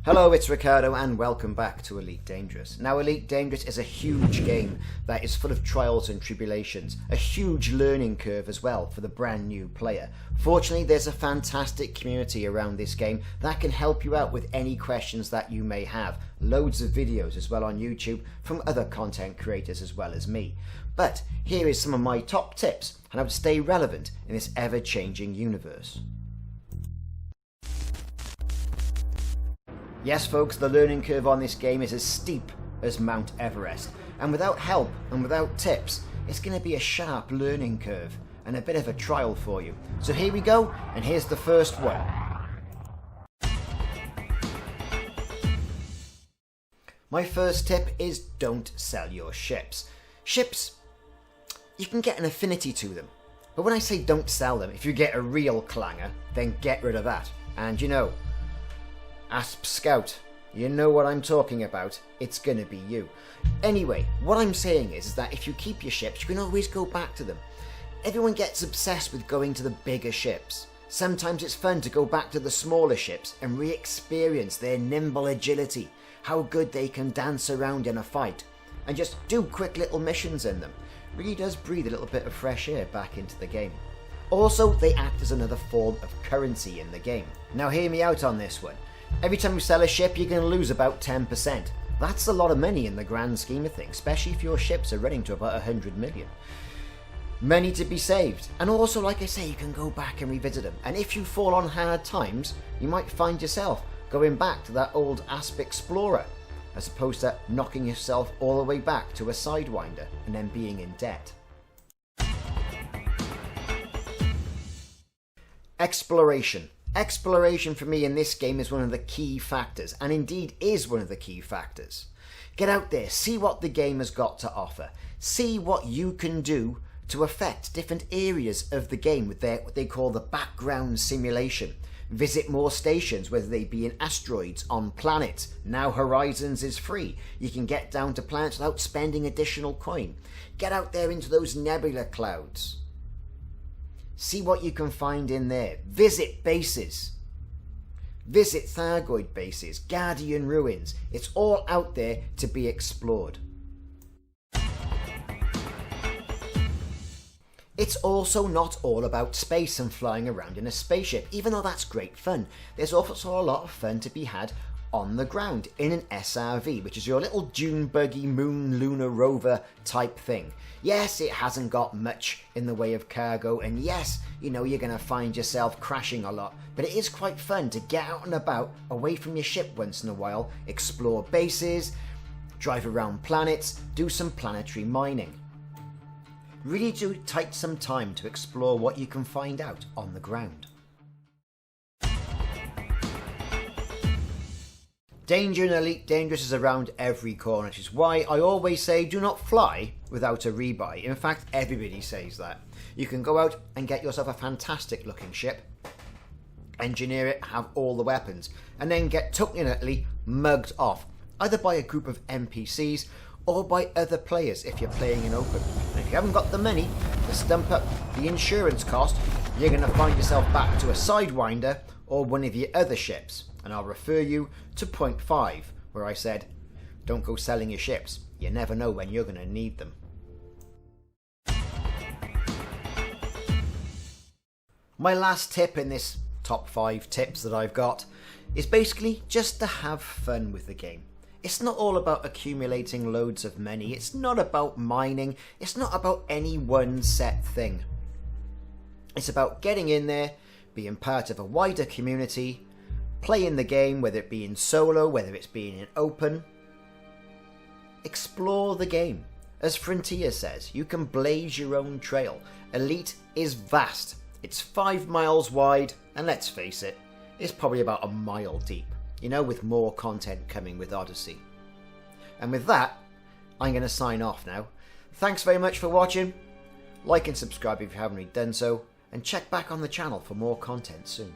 Hello, it's Ricardo and welcome back to Elite Dangerous. Now, Elite Dangerous is a huge game that is full of trials and tribulations, a huge learning curve as well for the brand new player. Fortunately, there's a fantastic community around this game that can help you out with any questions that you may have. Loads of videos as well on YouTube from other content creators as well as me. But here is some of my top tips on how to stay relevant in this ever-changing universe. Yes folks, the learning curve on this game is as steep as Mount Everest, and without help and without tips, it's going to be a sharp learning curve and a bit of a trial for you. So here we go, and here's the first one. My first tip is don't sell your ships. Ships, you can get an affinity to them, but when I say don't sell them, if you get a real clanger, then get rid of that. And you know, Asp Scout, you know what I'm talking about, it's gonna be you. Anyway, what I'm saying is that if you keep your ships, you can always go back to them. Everyone gets obsessed with going to the bigger ships. Sometimes it's fun to go back to the smaller ships and re-experience their nimble agility, how good they can dance around in a fight, and just do quick little missions in them. Really does breathe a little bit of fresh air back into the game. Also, they act as another form of currency in the game. Now hear me out on this one. Every time you sell a ship, you're going to lose about 10%. That's a lot of money in the grand scheme of things, especially if your ships are running to about 100 million. Money to be saved. And also, like I say, you can go back and revisit them. And if you fall on hard times, you might find yourself going back to that old Asp Explorer, as opposed to knocking yourself all the way back to a Sidewinder and then being in debt. Exploration. Exploration for me in this game is one of the key factors, and indeed is one of the key factors. Get out there, see what the game has got to offer. See what you can do to affect different areas of the game with what they call the background simulation. Visit more stations, whether they be in asteroids, on planets. Now Horizons is free. You can get down to planets without spending additional coin. Get out there into those nebula clouds. See what you can find in there. Visit bases. Visit Thargoid bases, Guardian ruins. It's all out there to be explored. It's also not all about space and flying around in a spaceship, even though that's great fun. There's also a lot of fun to be had on the ground in an SRV, which is your little dune buggy moon lunar rover type thing. Yes, it hasn't got much in the way of cargo, and yes, you know, you're going to find yourself crashing a lot, but it is quite fun to get out and about away from your ship once in a while, explore bases, drive around planets, do some planetary mining. Really do take some time to explore what you can find out on the ground. Danger in Elite Dangerous is around every corner, which is why I always say do not fly without a rebuy. In fact, everybody says that. You can go out and get yourself a fantastic looking ship, engineer it, have all the weapons, and then get totally mugged off, either by a group of NPCs or by other players if you're playing in open. And if you haven't got the money to stump up the insurance cost, you're going to find yourself back to a Sidewinder or one of your other ships. And I'll refer you to point 5, where I said, don't go selling your ships. You never know when you're going to need them. My last tip in this top 5 tips that I've got is basically just to have fun with the game. It's not all about accumulating loads of money. It's not about mining. It's not about any one set thing. It's about getting in there, being part of a wider community, playing the game, whether it be in solo, whether it's being in open. Explore the game. As Frontier says, you can blaze your own trail. Elite is vast. It's 5 miles wide, and let's face it, it's probably about a mile deep, you know, with more content coming with Odyssey. And with that, I'm going to sign off now. Thanks very much for watching. Like and subscribe if you haven't already done so, and check back on the channel for more content soon.